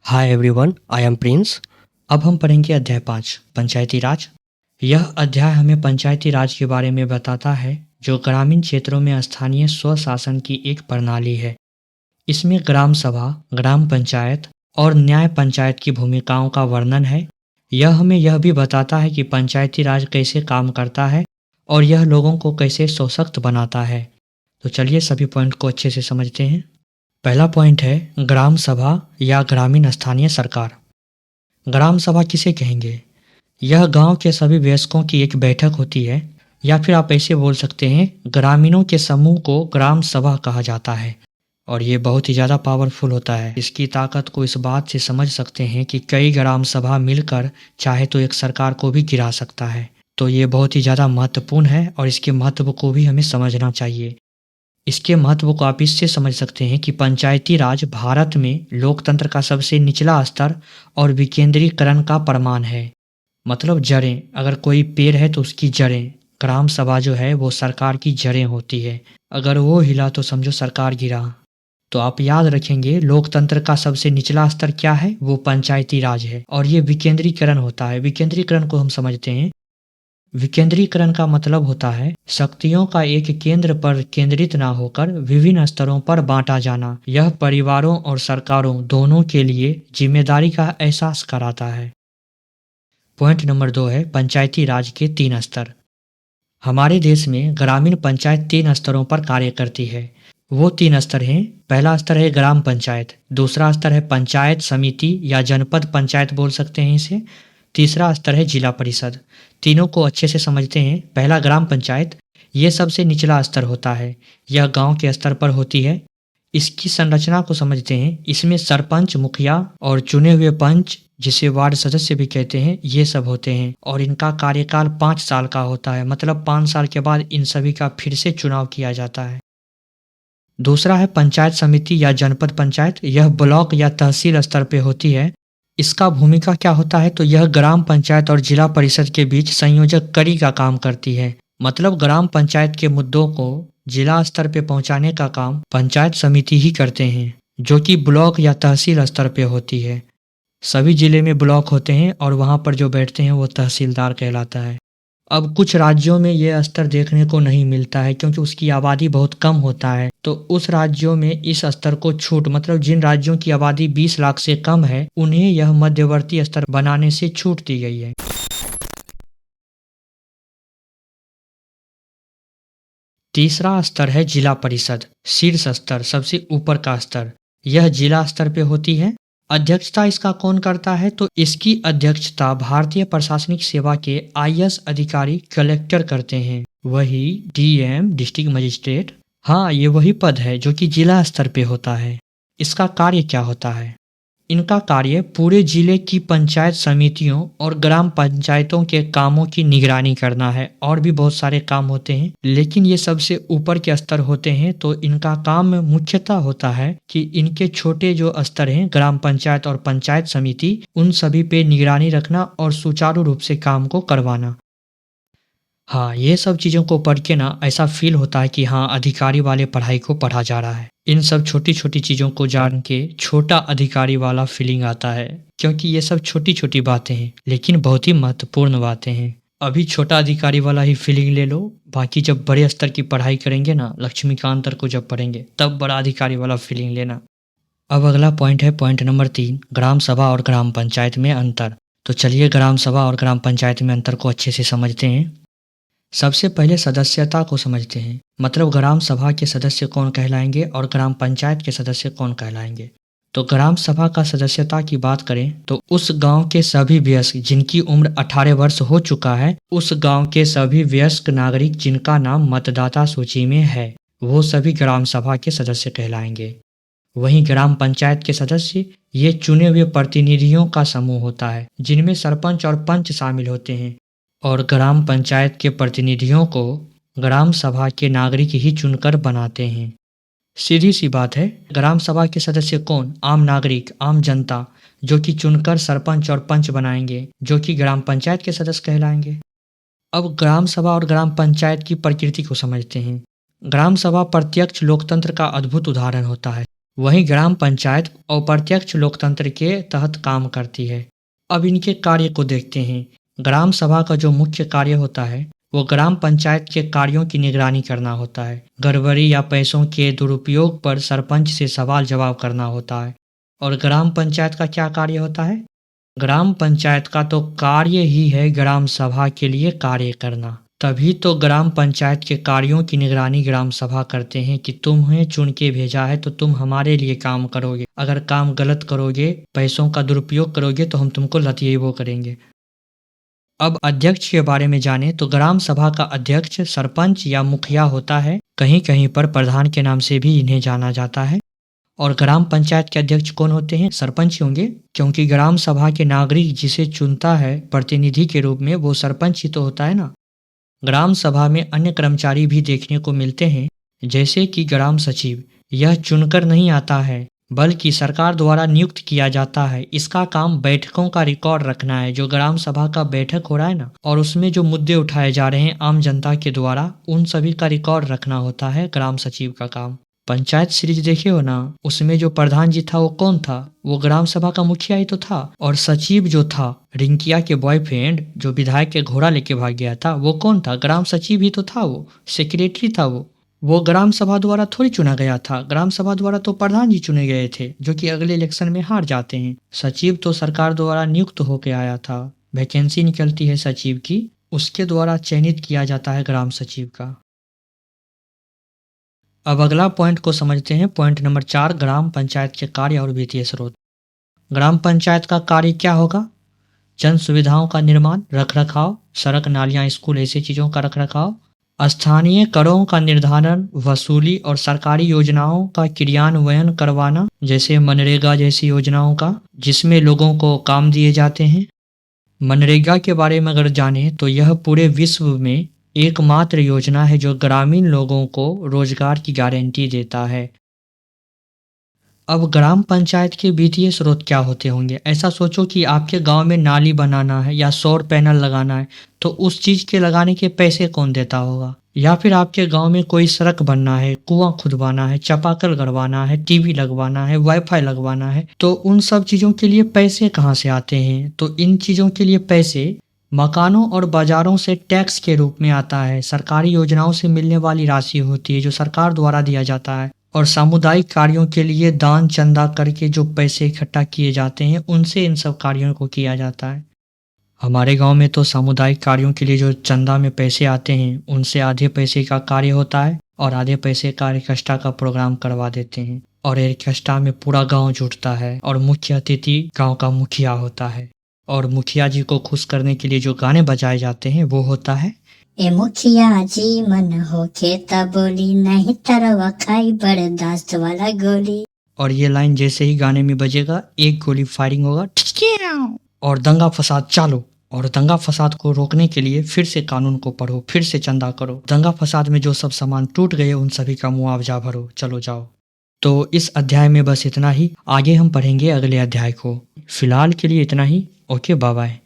Hi everyone, I am Prince. अब हम पढ़ेंगे अध्याय 5 पंचायती राज। यह अध्याय हमें पंचायती राज के बारे में बताता है, जो ग्रामीण क्षेत्रों में स्थानीय स्वशासन की एक प्रणाली है। इसमें ग्राम सभा, ग्राम पंचायत और न्याय पंचायत की भूमिकाओं का वर्णन है। यह हमें यह भी बताता है कि पंचायती राज कैसे काम करता है और यह लोगों को कैसे सशक्त बनाता है। तो चलिए सभी पॉइंट को अच्छे से समझते हैं। पहला पॉइंट है ग्राम सभा या ग्रामीण स्थानीय सरकार। ग्राम सभा किसे कहेंगे? यह गांव के सभी वयस्कों की एक बैठक होती है, या फिर आप ऐसे बोल सकते हैं ग्रामीणों के समूह को ग्राम सभा कहा जाता है। और ये बहुत ही ज़्यादा पावरफुल होता है। इसकी ताकत को इस बात से समझ सकते हैं कि कई ग्राम सभा मिलकर चाहे तो एक सरकार को भी गिरा सकता है। तो ये बहुत ही ज़्यादा महत्वपूर्ण है और इसके महत्व को भी हमें समझना चाहिए। इसके महत्व को आप इससे समझ सकते हैं कि पंचायती राज भारत में लोकतंत्र का सबसे निचला स्तर और विकेंद्रीकरण का प्रमाण है। मतलब जड़ें, अगर कोई पेड़ है तो उसकी जड़ें, ग्राम सभा जो है वो सरकार की जड़ें होती है। अगर वो हिला तो समझो सरकार गिरा। तो आप याद रखेंगे लोकतंत्र का सबसे निचला स्तर क्या है, वो पंचायती राज है। और ये विकेंद्रीकरण होता है। विकेंद्रीकरण को हम समझते हैं। विकेंद्रीकरण का मतलब होता है शक्तियों का एक केंद्र पर केंद्रित ना होकर विभिन्न स्तरों पर बांटा जाना। यह परिवारों और सरकारों दोनों के लिए जिम्मेदारी का एहसास कराता है। पॉइंट नंबर 2 है पंचायती राज के 3 स्तर। हमारे देश में ग्रामीण पंचायत 3 स्तरों पर कार्य करती है। वो 3 स्तर हैं। पहला स्तर है ग्राम पंचायत, दूसरा स्तर है पंचायत समिति या जनपद पंचायत बोल सकते हैं इसे, तीसरा स्तर है जिला परिषद। तीनों को अच्छे से समझते हैं। पहला ग्राम पंचायत, ये सबसे निचला स्तर होता है। यह गांव के स्तर पर होती है। इसकी संरचना को समझते हैं। इसमें सरपंच, मुखिया और चुने हुए पंच, जिसे वार्ड सदस्य भी कहते हैं, ये सब होते हैं। और इनका कार्यकाल 5 साल का होता है। मतलब 5 साल के बाद इन सभी का फिर से चुनाव किया जाता है। दूसरा है पंचायत समिति या जनपद पंचायत। यह ब्लॉक या तहसील स्तर पे होती है। इसका भूमिका क्या होता है, तो यह ग्राम पंचायत और जिला परिषद के बीच संयोजक कड़ी का काम करती है। मतलब ग्राम पंचायत के मुद्दों को जिला स्तर पे पहुंचाने का काम पंचायत समिति ही करते हैं, जो कि ब्लॉक या तहसील स्तर पे होती है। सभी जिले में ब्लॉक होते हैं और वहां पर जो बैठते हैं वो तहसीलदार कहलाता है। अब कुछ राज्यों में यह स्तर देखने को नहीं मिलता है, क्योंकि उसकी आबादी बहुत कम होता है। तो उस राज्यों में इस स्तर को छूट, मतलब जिन राज्यों की आबादी 20 लाख से कम है, उन्हें यह मध्यवर्ती स्तर बनाने से छूट दी गई है। तीसरा स्तर है जिला परिषद, शीर्ष स्तर, सबसे ऊपर का स्तर। यह जिला स्तर पे होती है। अध्यक्षता इसका कौन करता है, तो इसकी अध्यक्षता भारतीय प्रशासनिक सेवा के आईएएस अधिकारी कलेक्टर करते हैं। वही डीएम, डिस्ट्रिक्ट मजिस्ट्रेट। हाँ, ये वही पद है जो कि जिला स्तर पे होता है। इसका कार्य क्या होता है? इनका कार्य पूरे जिले की पंचायत समितियों और ग्राम पंचायतों के कामों की निगरानी करना है। और भी बहुत सारे काम होते हैं, लेकिन ये सबसे ऊपर के स्तर होते हैं। तो इनका काम मुख्यतः होता है कि इनके छोटे जो स्तर हैं, ग्राम पंचायत और पंचायत समिति, उन सभी पे निगरानी रखना और सुचारू रूप से काम को करवाना। हाँ, ये सब चीज़ों को पढ़ के ना ऐसा फील होता है कि हाँ, अधिकारी वाले पढ़ाई को पढ़ा जा रहा है। इन सब छोटी छोटी चीज़ों को जान के छोटा अधिकारी वाला फीलिंग आता है, क्योंकि ये सब छोटी छोटी बातें हैं लेकिन बहुत ही महत्वपूर्ण बातें हैं। अभी छोटा अधिकारी वाला ही फीलिंग ले लो, बाकी जब बड़े स्तर की पढ़ाई करेंगे ना, लक्ष्मीकांत को जब पढ़ेंगे, तब बड़ा अधिकारी वाला फीलिंग लेना। अब अगला पॉइंट है पॉइंट नंबर 3, ग्राम सभा और ग्राम पंचायत में अंतर। तो चलिए ग्राम सभा और ग्राम पंचायत में अंतर को अच्छे से समझते हैं। सबसे पहले सदस्यता को समझते हैं। मतलब ग्राम सभा के सदस्य कौन कहलाएंगे और ग्राम पंचायत के सदस्य कौन कहलाएंगे। तो ग्राम सभा का सदस्यता की बात करें तो उस गांव के सभी वयस्क जिनकी उम्र 18 वर्ष हो चुका है, उस गांव के सभी वयस्क नागरिक जिनका नाम मतदाता सूची में है, वो सभी ग्राम सभा के सदस्य कहलाएंगे। वहीं ग्राम पंचायत के सदस्य, ये चुने हुए प्रतिनिधियों का समूह होता है, जिनमें सरपंच और पंच शामिल होते हैं। और ग्राम पंचायत के प्रतिनिधियों को ग्राम सभा के नागरिक ही चुनकर बनाते हैं। सीधी सी बात है। ग्राम सभा के सदस्य कौन? आम नागरिक, आम जनता, जो कि चुनकर सरपंच और पंच बनाएंगे, जो कि ग्राम पंचायत के सदस्य कहलाएंगे। अब ग्राम सभा और ग्राम पंचायत की प्रकृति को समझते हैं। ग्राम सभा प्रत्यक्ष लोकतंत्र का अद्भुत उदाहरण होता है। वहीं ग्राम पंचायत अप्रत्यक्ष लोकतंत्र के तहत काम करती है। अब इनके कार्य को देखते हैं। ग्राम सभा का जो मुख्य कार्य होता है वो ग्राम पंचायत के कार्यों की निगरानी करना होता है। गड़बड़ी या पैसों के दुरुपयोग पर सरपंच से सवाल जवाब करना होता है। और ग्राम पंचायत का क्या कार्य होता है? ग्राम पंचायत का तो कार्य ही है ग्राम सभा के लिए कार्य करना। तभी तो ग्राम पंचायत के कार्यों की निगरानी ग्राम सभा करते हैं कि तुम्हें चुन के भेजा है तो तुम हमारे लिए काम करोगे। अगर काम गलत करोगे, पैसों का दुरुपयोग करोगे तो हम तुमको लतियेबो करेंगे। अब अध्यक्ष के बारे में जाने तो ग्राम सभा का अध्यक्ष सरपंच या मुखिया होता है। कहीं कहीं पर प्रधान के नाम से भी इन्हें जाना जाता है। और ग्राम पंचायत के अध्यक्ष कौन होते हैं? सरपंच होंगे, क्योंकि ग्राम सभा के नागरिक जिसे चुनता है प्रतिनिधि के रूप में वो सरपंच ही तो होता है ना। ग्राम सभा में अन्य कर्मचारी भी देखने को मिलते हैं, जैसे कि ग्राम सचिव। यह चुनकर नहीं आता है बल्कि सरकार द्वारा नियुक्त किया जाता है। इसका काम बैठकों का रिकॉर्ड रखना है। जो ग्राम सभा का बैठक हो रहा है ना, और उसमें जो मुद्दे उठाए जा रहे हैं आम जनता के द्वारा, उन सभी का रिकॉर्ड रखना होता है ग्राम सचिव का काम। पंचायत सीरीज देखे हो ना, उसमें जो प्रधान जी था वो कौन था? वो ग्राम सभा का मुखिया ही तो था। और सचिव जो था, रिंकिया के बॉयफ्रेंड जो विधायक के घोड़ा लेके भाग गया था, वो कौन था? ग्राम सचिव ही तो था, वो सेक्रेटरी था। वो ग्राम सभा द्वारा थोड़ी चुना गया था। ग्राम सभा द्वारा तो प्रधान जी चुने गए थे, जो कि अगले इलेक्शन में हार जाते हैं। सचिव तो सरकार द्वारा नियुक्त होकर आया था। वैकेंसी निकलती है सचिव की, उसके द्वारा चयनित किया जाता है ग्राम सचिव का। अब अगला पॉइंट को समझते हैं। पॉइंट नंबर 4, ग्राम पंचायत के कार्य और वित्तीय स्रोत। ग्राम पंचायत का कार्य क्या होगा? जन सुविधाओं का निर्माण, रख रखाव, सड़क नालियाँ स्कूल ऐसी चीज़ों का रख रखाव, स्थानीय करों का निर्धारण, वसूली और सरकारी योजनाओं का क्रियान्वयन करवाना, जैसे मनरेगा जैसी योजनाओं का, जिसमें लोगों को काम दिए जाते हैं। मनरेगा के बारे में अगर जाने तो यह पूरे विश्व में एकमात्र योजना है जो ग्रामीण लोगों को रोजगार की गारंटी देता है। अब ग्राम पंचायत के वित्तीय स्रोत क्या होते होंगे? ऐसा सोचो कि आपके गांव में नाली बनाना है या सौर पैनल लगाना है, तो उस चीज़ के लगाने के पैसे कौन देता होगा? या फिर आपके गांव में कोई सड़क बनना है, कुआं खुदवाना है, चापाकल गड़वाना है, टीवी लगवाना है, वाईफाई लगवाना है, तो उन सब चीज़ों के लिए पैसे कहाँ से आते हैं? तो इन चीज़ों के लिए पैसे मकानों और बाजारों से टैक्स के रूप में आता है। सरकारी योजनाओं से मिलने वाली राशि होती है जो सरकार द्वारा दिया जाता है। और सामुदायिक कार्यों के लिए दान चंदा करके जो पैसे इकट्ठा किए जाते हैं, उनसे इन सब कार्यों को किया जाता है। हमारे गांव में तो सामुदायिक कार्यों के लिए जो चंदा में पैसे आते हैं, उनसे आधे पैसे का कार्य होता है और आधे पैसे का ऑर्केस्ट्रा का प्रोग्राम करवा देते हैं। और ऑर्केस्ट्रा में पूरा गांव जुटता है और मुख्य अतिथि गांव का मुखिया होता है। और मुखिया जी को खुश करने के लिए जो गाने बजाए जाते हैं वो होता है, ए मुखिया जी मन होखे त बोली, नहीं तरवा खाई बर्दाश्त वाला गोली। और ये लाइन जैसे ही गाने में बजेगा, एक गोली फायरिंग होगा और दंगा फसाद चालू। और दंगा फसाद को रोकने के लिए फिर से कानून को पढ़ो, फिर से चंदा करो, दंगा फसाद में जो सब सामान टूट गए उन सभी का मुआवजा भरो, चलो जाओ। तो इस अध्याय में बस इतना ही। आगे हम पढ़ेंगे अगले अध्याय को। फिलहाल के लिए इतना ही। Okay, bye bye.